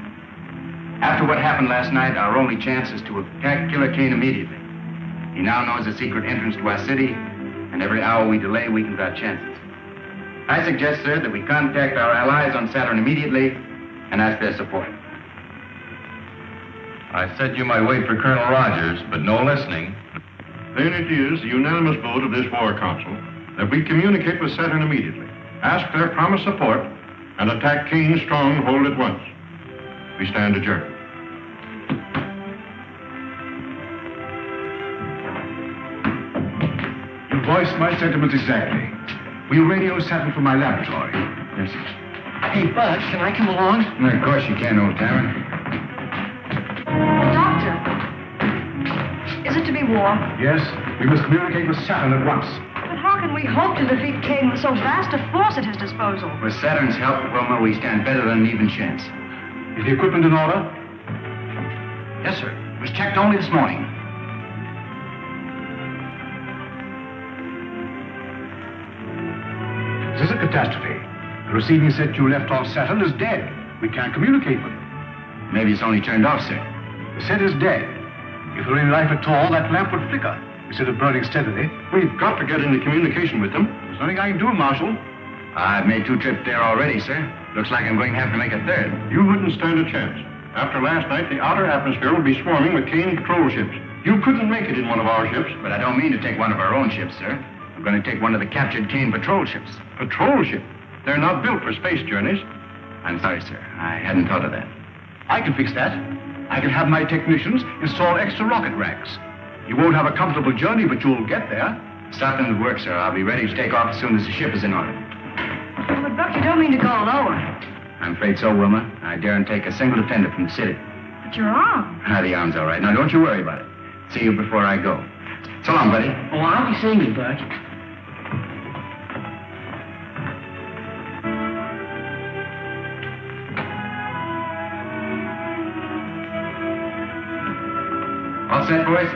After what happened last night, our only chance is to attack Killer Kane immediately. He now knows the secret entrance to our city, and every hour we delay weakens our chances. I suggest, sir, that we contact our allies on Saturn immediately and ask their support. I said you might wait for Colonel Rogers, but no listening. Then it is the unanimous vote of this War Council that we communicate with Saturn immediately, ask their promised support, and attack Kane's stronghold at once. We stand adjourned. You voiced my sentiments exactly. We'll radio Saturn from my laboratory. Yes, sir. Hey, Bud, can I come along? Of course you can, old timer. Doctor, is it to be war? Yes, we must communicate with Saturn at once. But how can we hope to defeat Kane with so vast a force at his disposal? With Saturn's help, Wilma, we stand better than an even chance. Is the equipment in order? Yes, sir. It was checked only this morning. This is a catastrophe. The receiving set you left off Saturn is dead. We can't communicate with them. Maybe it's only turned off, sir. The set is dead. If there were any life at all, that lamp would flicker instead of burning steadily. We've got to get into communication with them. There's nothing I can do, Marshal. I've made 2 trips there already, sir. Looks like I'm going to have to make a 3rd. You wouldn't stand a chance. After last night, the outer atmosphere will be swarming with Kane patrol ships. You couldn't make it in one of our ships. But I don't mean to take one of our own ships, sir. I'm going to take one of the captured Kane patrol ships. Patrol ship? They're not built for space journeys. I'm sorry, sir. I hadn't thought of that. I can fix that. I can have my technicians install extra rocket racks. You won't have a comfortable journey, but you'll get there. Stop them at work, sir. I'll be ready to take off as soon as the ship is in order. But, Buck, you don't mean to go lower. I'm afraid so, Wilma. I daren't take a single defender from the city. But your arm. The arm's all right. Now, don't you worry about it. See you before I go. So long, buddy. Oh, I'll be seeing you, Buck. All set, boys?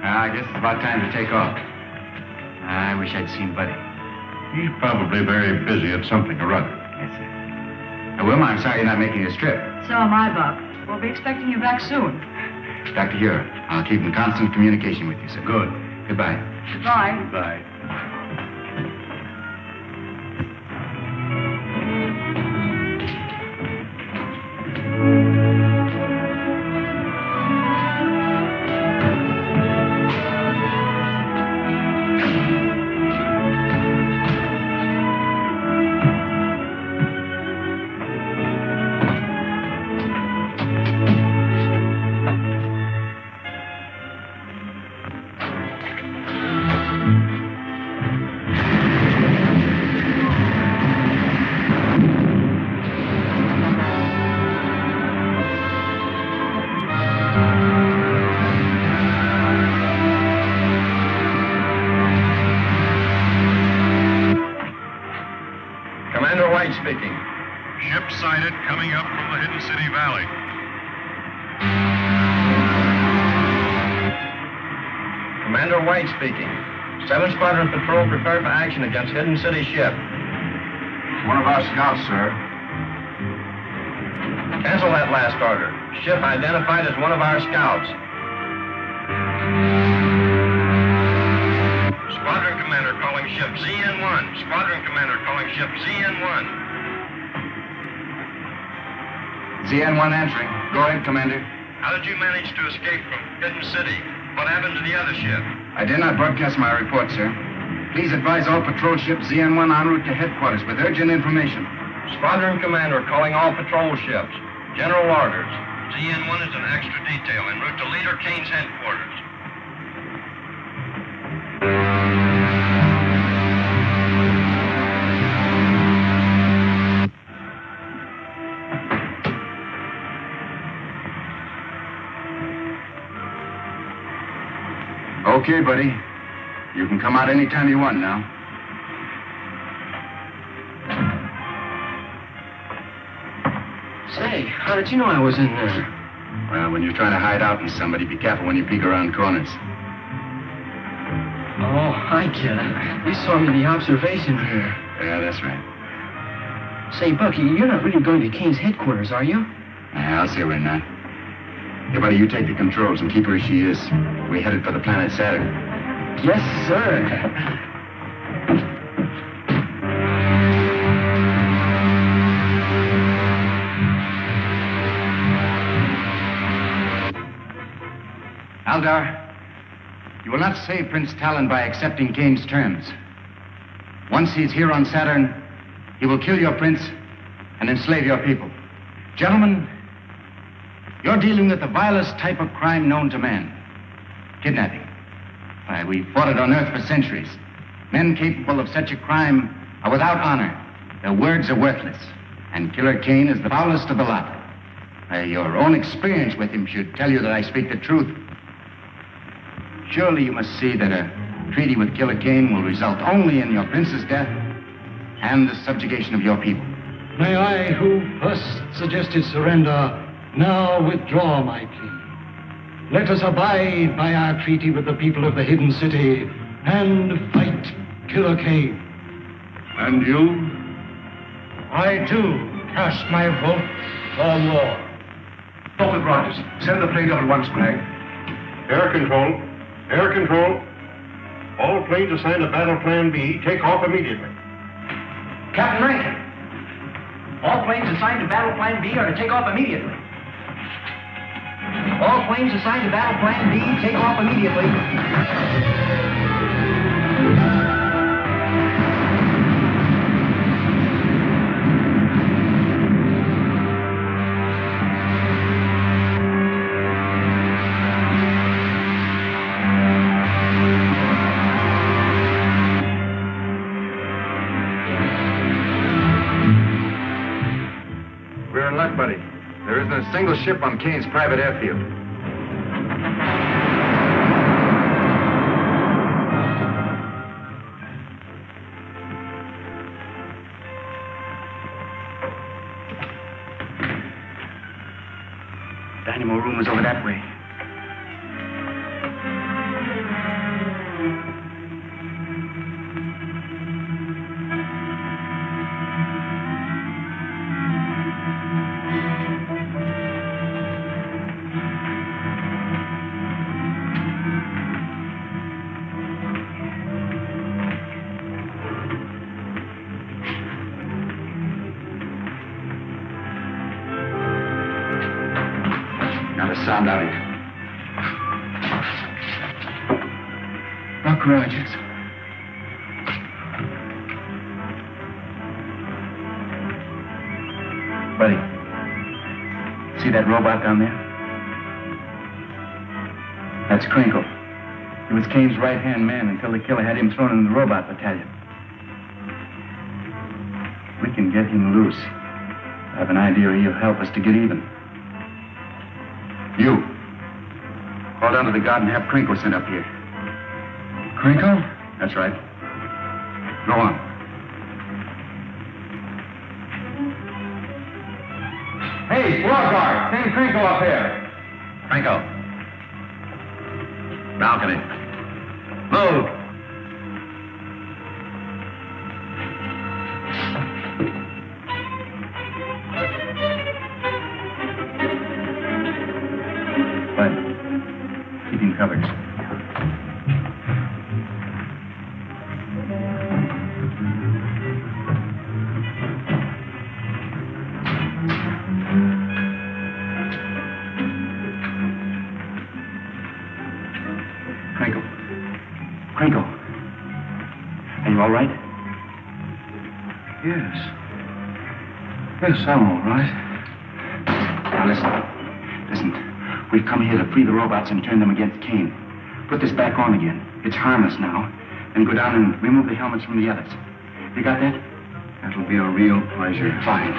I guess it's about time to take off. I wish I'd seen Buddy. He's probably very busy at something or other. Yes, sir. Wilma, I'm sorry you're not making this trip. So am I, Buck. We'll be expecting you back soon. Dr. Huer, I'll keep in constant communication with you, sir. Good. Goodbye. Goodbye. Goodbye. Speaking. Ship sighted coming up from the Hidden City Valley. Commander White speaking. 7th Squadron Patrol prepared for action against Hidden City ship. It's one of our scouts, sir. Cancel that last order. Ship identified as one of our scouts. Squadron Commander calling ship ZN-1. Squadron Commander calling ship ZN-1. ZN-1 answering. Go ahead, Commander. How did you manage to escape from Hidden City? What happened to the other ship? I did not broadcast my report, sir. Please advise all patrol ships ZN-1 en route to headquarters with urgent information. Squadron Commander calling all patrol ships. General orders. ZN-1 is an extra detail en route to Leader Kane's headquarters. Okay, buddy. You can come out anytime you want now. Say, how did you know I was in there? Well, when you're trying to hide out from somebody, be careful when you peek around corners. Oh, I get it. You saw me in the observation here. Yeah, that's right. Say, Bucky, you're not really going to Kane's headquarters, are you? Yeah, I'll say we're not. Hey, buddy, you take the controls and keep her as she is. We headed for the planet Saturn. Yes, sir. Aldar, you will not save Prince Talon by accepting Kane's terms. Once he's here on Saturn, he will kill your prince and enslave your people. Gentlemen, you're dealing with the vilest type of crime known to man. Kidnapping. Why, we've fought it on Earth for centuries. Men capable of such a crime are without honor. Their words are worthless. And Killer Kane is the foulest of the lot. Your own experience with him should tell you that I speak the truth. Surely you must see that a treaty with Killer Kane will result only in your prince's death and the subjugation of your people. May I, who first suggested surrender, Now withdraw my plea. Let us abide by our treaty with the people of the hidden city and fight Killer Kane. And you? I, too, cast my vote for war. Stop it, Rogers. Send the plane up at once, Craig. Air control. Air control. All planes assigned to Battle Plan B, take off immediately. Captain Rankin, all planes assigned to Battle Plan B are to take off immediately. All planes assigned to Battle Plan B, take off immediately. We're in luck, buddy. There isn't a single ship on Kane's private airfield. Dynamo room is over that way. Sound out here. Buck Rogers. Buddy, see that robot down there? That's Krinkle. He was Kane's right-hand man until the killer had him thrown in the robot battalion. We can get him loose. I have an idea he'll help us to get even. You. Call down to the guard and have Krinkle sent up here. Krinkle? That's right. Go on. Hey, squad guard, send Krinkle up here. Krinkle. Balcony. Move. Keep him covered. Krinkle. Are you all right? Yes. Yes, I'm all right. Now listen. We've come here to free the robots and turn them against Kane. Put this back on again. It's harmless now. Then go down and remove the helmets from the others. You got that? That'll be a real pleasure. Fine.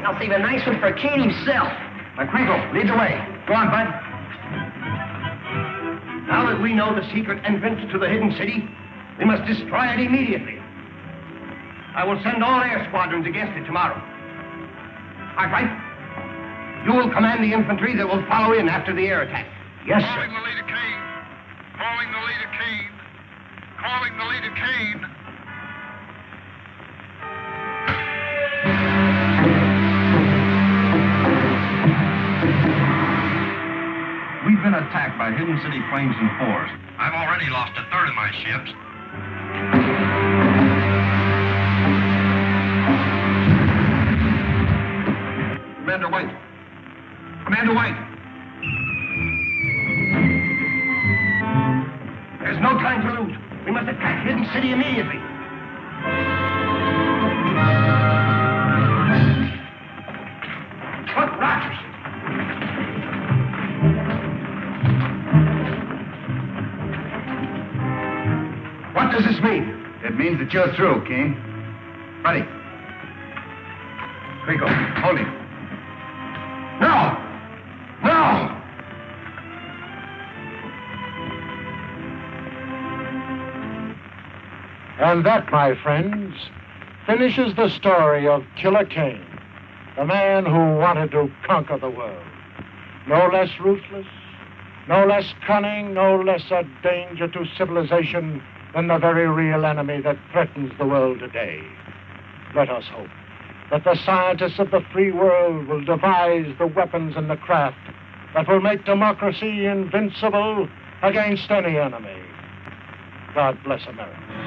I'll save a nice one for Kane himself. Now, Krinkle, lead the way. Go on, bud. Now that we know the secret entrance to the hidden city, we must destroy it immediately. I will send all air squadrons against it tomorrow. Cartwright, you will command the infantry that will follow in after the air attack. Yes, sir. Calling the leader Kane. Calling the leader Kane. Calling the leader Kane. We've been attacked by hidden city planes and force. I've already lost a third of my ships. Commander White. Commander White. There's no time to lose. We must attack Hidden City immediately. But Rogers. What does this mean? It means that you're through, Kane. Buddy. Rico, hold him. No! No! And that, my friends, finishes the story of Killer Kane, the man who wanted to conquer the world. No less ruthless, no less cunning, no less a danger to civilization than the very real enemy that threatens the world today. Let us hope that the scientists of the free world will devise the weapons and the craft that will make democracy invincible against any enemy. God bless America.